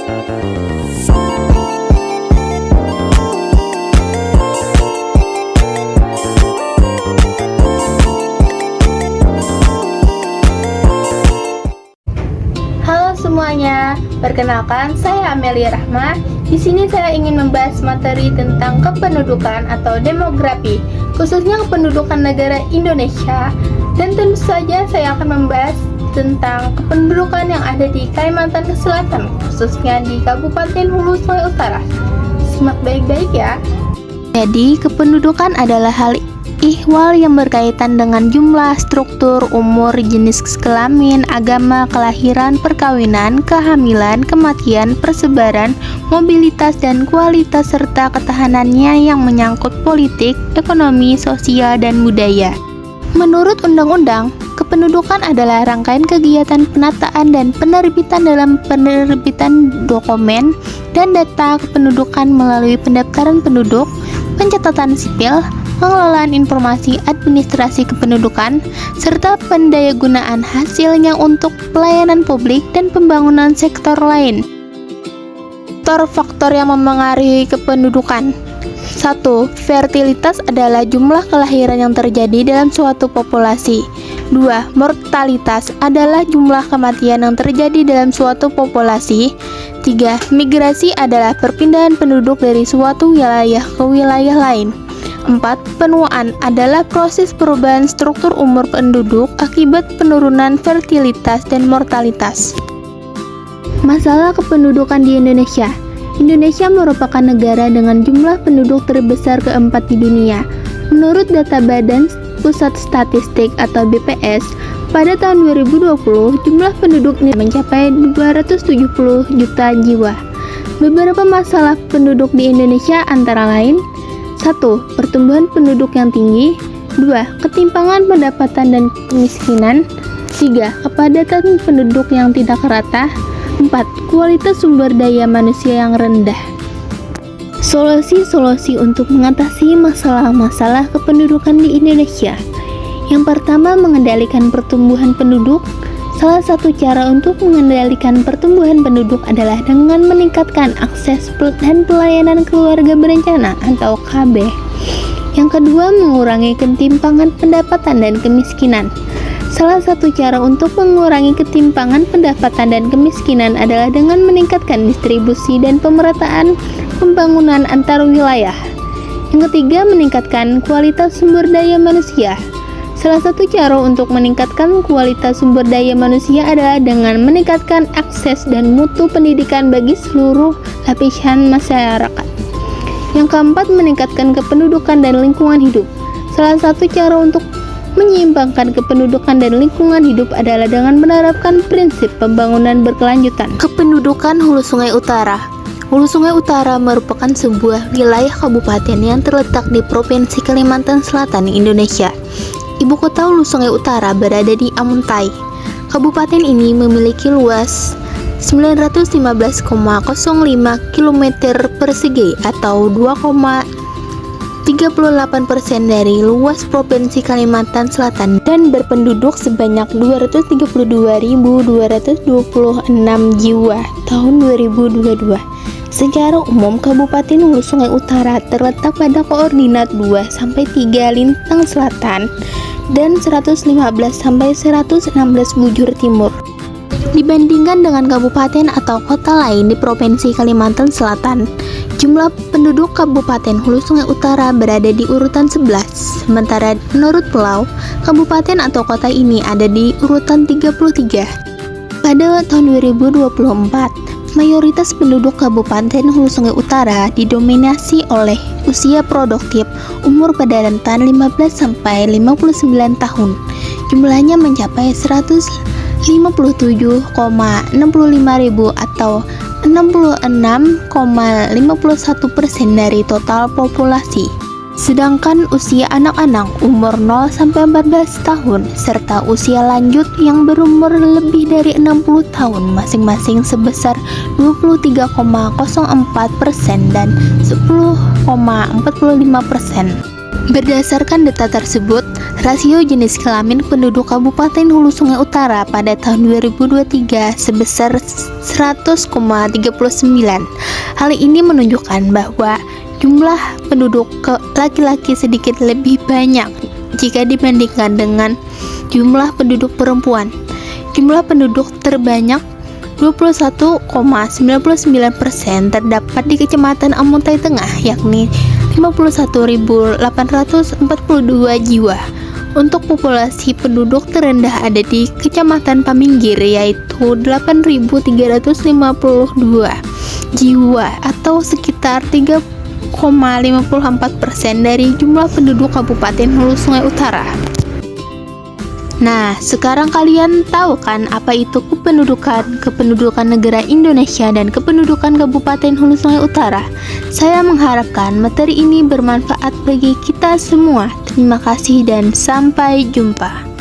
Halo semuanya, perkenalkan saya Amelia Rahma. Di sini saya ingin membahas materi tentang kependudukan atau demografi, khususnya kependudukan negara Indonesia. Dan tentu saja saya akan membahas tentang kependudukan yang ada di Kalimantan Selatan, khususnya di Kabupaten Hulu Sungai Utara. Simak baik-baik ya. Jadi, kependudukan adalah hal ihwal yang berkaitan dengan jumlah, struktur, umur, jenis kelamin, agama, kelahiran, perkawinan, kehamilan, kematian, persebaran, mobilitas, dan kualitas serta ketahanannya yang menyangkut politik, ekonomi, sosial, dan budaya. Menurut undang-undang, kependudukan adalah rangkaian kegiatan penataan dan penerbitan dalam penerbitan dokumen dan data kependudukan melalui pendaftaran penduduk, pencatatan sipil, pengelolaan informasi administrasi kependudukan, serta pendayagunaan hasilnya untuk pelayanan publik dan pembangunan sektor lain. Faktor yang memengaruhi kependudukan. 1. Fertilitas adalah jumlah kelahiran yang terjadi dalam suatu populasi. 2. Mortalitas adalah jumlah kematian yang terjadi dalam suatu populasi. 3. Migrasi adalah perpindahan penduduk dari suatu wilayah ke wilayah lain. 4. Penuaan adalah proses perubahan struktur umur penduduk akibat penurunan fertilitas dan mortalitas. Masalah kependudukan di Indonesia. Indonesia merupakan negara dengan jumlah penduduk terbesar keempat di dunia. Menurut data Badan Pusat Statistik atau BPS, pada tahun 2020 jumlah penduduk mencapai 270 juta jiwa. Beberapa masalah penduduk di Indonesia antara lain: 1. Pertumbuhan penduduk yang tinggi. 2. Ketimpangan pendapatan dan kemiskinan. 3. Kepadatan penduduk yang tidak rata. 4. Kualitas sumber daya manusia yang rendah. Solusi-solusi untuk mengatasi masalah-masalah kependudukan di Indonesia. Yang pertama, mengendalikan pertumbuhan penduduk. Salah satu cara untuk mengendalikan pertumbuhan penduduk adalah dengan meningkatkan akses dan pelayanan keluarga berencana atau KB. Yang kedua, mengurangi ketimpangan pendapatan dan kemiskinan. Salah satu cara untuk mengurangi ketimpangan pendapatan dan kemiskinan adalah dengan meningkatkan distribusi dan pemerataan pembangunan antar wilayah. Yang ketiga, meningkatkan kualitas sumber daya manusia. Salah satu cara untuk meningkatkan kualitas sumber daya manusia adalah dengan meningkatkan akses dan mutu pendidikan bagi seluruh lapisan masyarakat. Yang keempat, meningkatkan kependudukan dan lingkungan hidup. Salah satu cara untuk menyeimbangkan kependudukan dan lingkungan hidup adalah dengan menerapkan prinsip pembangunan berkelanjutan. Kependudukan Hulu Sungai Utara. Hulu Sungai Utara merupakan sebuah wilayah kabupaten yang terletak di Provinsi Kalimantan Selatan, Indonesia. Ibu kota Hulu Sungai Utara berada di Amuntai. Kabupaten ini memiliki luas 915,05 km persegi atau 2,38% dari luas Provinsi Kalimantan Selatan dan berpenduduk sebanyak 232.226 jiwa tahun 2022. Secara umum, Kabupaten Hulu Sungai Utara terletak pada koordinat 2-3 lintang selatan dan 115-116 bujur timur. Dibandingkan dengan kabupaten atau kota lain di Provinsi Kalimantan Selatan, jumlah penduduk Kabupaten Hulu Sungai Utara berada di urutan 11, sementara menurut pulau, kabupaten atau kota ini ada di urutan 33. Pada tahun 2024, mayoritas penduduk Kabupaten Hulu Sungai Utara didominasi oleh usia produktif umur pada rentan 15-59 tahun. Jumlahnya mencapai 157,65 ribu atau 66,51% dari total populasi. Sedangkan usia anak-anak umur 0-14 tahun serta usia lanjut yang berumur lebih dari 60 tahun masing-masing sebesar 23,04% dan 10,45%. Berdasarkan data tersebut, rasio jenis kelamin penduduk Kabupaten Hulu Sungai Utara pada tahun 2023 sebesar 100,39. Hal ini menunjukkan bahwa jumlah penduduk laki-laki sedikit lebih banyak jika dibandingkan dengan jumlah penduduk perempuan. Jumlah penduduk terbanyak 21,99% terdapat di Kecamatan Amuntai Tengah, yakni 51.842 jiwa. Untuk populasi penduduk terendah ada di Kecamatan Paminggir, yaitu 8.352 jiwa atau sekitar 3,54% dari jumlah penduduk Kabupaten Hulu Sungai Utara. Nah, sekarang kalian tahu kan apa itu kependudukan negara Indonesia dan kependudukan Kabupaten Hulu Sungai Utara? Saya mengharapkan materi ini bermanfaat bagi kita semua. Terima kasih dan sampai jumpa.